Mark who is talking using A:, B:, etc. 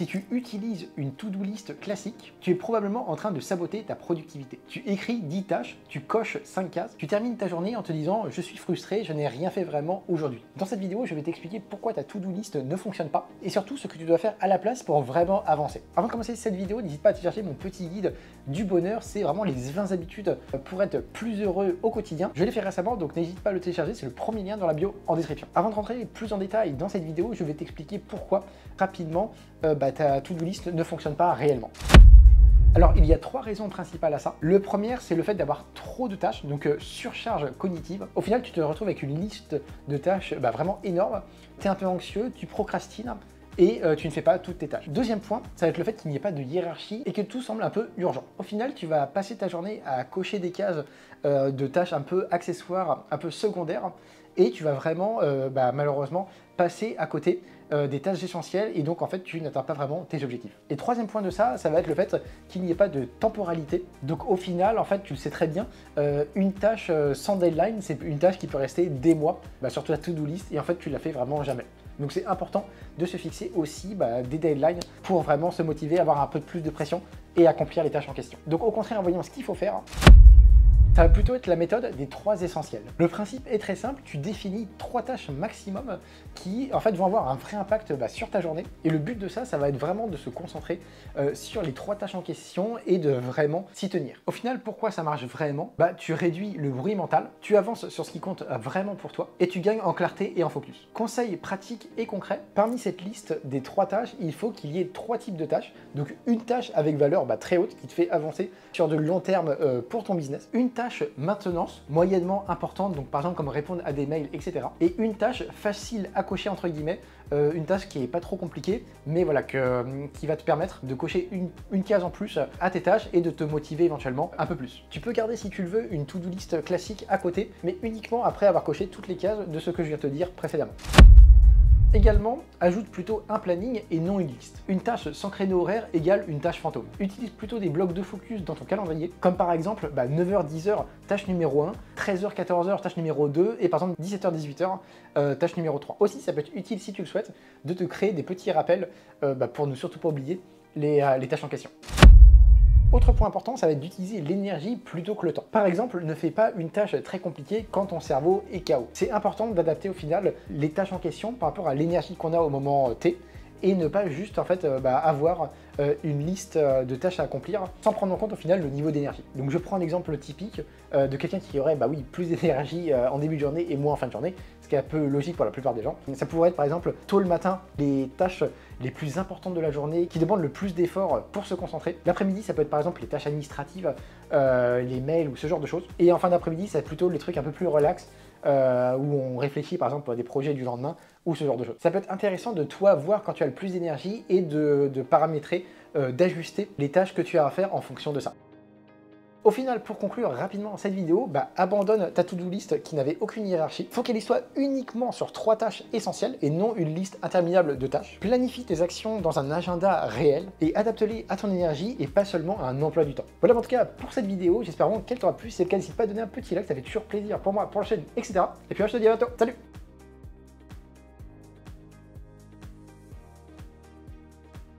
A: Si tu utilises une to-do list classique, tu es probablement en train de saboter ta productivité. Tu écris 10 tâches, tu coches 5 cases, tu termines ta journée en te disant « je suis frustré, je n'ai rien fait vraiment aujourd'hui ». Dans cette vidéo, je vais t'expliquer pourquoi ta to-do list ne fonctionne pas et surtout ce que tu dois faire à la place pour vraiment avancer. Avant de commencer cette vidéo, n'hésite pas à télécharger mon petit guide du bonheur, c'est vraiment les 20 habitudes pour être plus heureux au quotidien. Je l'ai fait récemment, donc n'hésite pas à le télécharger, c'est le premier lien dans la bio en description. Avant de rentrer plus en détail dans cette vidéo, je vais t'expliquer pourquoi rapidement ta to-do list ne fonctionne pas réellement. Alors, il y a 3 raisons principales à ça. Le premier, c'est le fait d'avoir trop de tâches, donc surcharge cognitive. Au final, tu te retrouves avec une liste de tâches vraiment énorme. Tu es un peu anxieux, tu procrastines et tu ne fais pas toutes tes tâches. Deuxième point, ça va être le fait qu'il n'y ait pas de hiérarchie et que tout semble un peu urgent. Au final, tu vas passer ta journée à cocher des cases de tâches un peu accessoires, un peu secondaires, et tu vas vraiment, malheureusement, passer à côté des tâches essentielles et donc en fait tu n'atteins pas vraiment tes objectifs. Et troisième point de ça, ça va être le fait qu'il n'y ait pas de temporalité. Donc au final, en fait, tu le sais très bien, une tâche sans deadline, c'est une tâche qui peut rester des mois sur ta to-do list et en fait tu la fais vraiment jamais. Donc c'est important de se fixer aussi des deadlines pour vraiment se motiver, avoir un peu plus de pression et accomplir les tâches en question. Donc au contraire, voyons ce qu'il faut faire. Ça va plutôt être la méthode des 3 essentiels. Le principe est très simple, tu définis 3 tâches maximum qui en fait vont avoir un vrai impact sur ta journée. Et le but de ça, ça va être vraiment de se concentrer sur les 3 tâches en question et de vraiment s'y tenir. Au final, pourquoi ça marche vraiment? Tu réduis le bruit mental, tu avances sur ce qui compte vraiment pour toi et tu gagnes en clarté et en focus. Conseil pratique et concret, parmi cette liste des 3 tâches, il faut qu'il y ait 3 types de tâches. Donc une tâche avec valeur très haute qui te fait avancer sur de long terme pour ton business. Une tâche maintenance moyennement importante, donc par exemple comme répondre à des mails, etc. Et une tâche facile à cocher entre guillemets, une tâche qui est pas trop compliquée, mais voilà, qui va te permettre de cocher une case en plus à tes tâches et de te motiver éventuellement un peu plus. Tu peux garder, si tu le veux, une to-do list classique à côté, mais uniquement après avoir coché toutes les cases de ce que je viens de te dire précédemment. Également, ajoute plutôt un planning et non une liste. Une tâche sans créneau horaire égale une tâche fantôme. Utilise plutôt des blocs de focus dans ton calendrier, comme par exemple 9h-10h, tâche numéro 1, 13h-14h, tâche numéro 2, et par exemple 17h-18h, tâche numéro 3. Aussi, ça peut être utile, si tu le souhaites, de te créer des petits rappels pour ne surtout pas oublier les tâches en question. Autre point important, ça va être d'utiliser l'énergie plutôt que le temps. Par exemple, ne fais pas une tâche très compliquée quand ton cerveau est KO. C'est important d'adapter au final les tâches en question par rapport à l'énergie qu'on a au moment T et ne pas juste en fait avoir une liste de tâches à accomplir sans prendre en compte au final le niveau d'énergie. Donc je prends un exemple typique de quelqu'un qui aurait plus d'énergie en début de journée et moins en fin de journée, ce qui est un peu logique pour la plupart des gens. Ça pourrait être par exemple tôt le matin les tâches les plus importantes de la journée qui demandent le plus d'efforts pour se concentrer. L'après-midi, ça peut être par exemple les tâches administratives, les mails ou ce genre de choses. Et en fin d'après-midi, ça va être plutôt les trucs un peu plus relax où on réfléchit par exemple à des projets du lendemain ou ce genre de choses. Ça peut être intéressant de toi voir quand tu as le plus d'énergie et de paramétrer, d'ajuster les tâches que tu as à faire en fonction de ça. Au final, pour conclure rapidement cette vidéo, abandonne ta to-do list qui n'avait aucune hiérarchie. Focalise-toi uniquement sur 3 tâches essentielles et non une liste interminable de tâches. Planifie tes actions dans un agenda réel et adapte-les à ton énergie et pas seulement à un emploi du temps. Voilà en tout cas pour cette vidéo, j'espère vraiment qu'elle t'aura plu. Si c'est le cas, n'hésite pas à donner un petit like, ça fait toujours plaisir pour moi, pour la chaîne, etc. Et puis je te dis à bientôt, salut!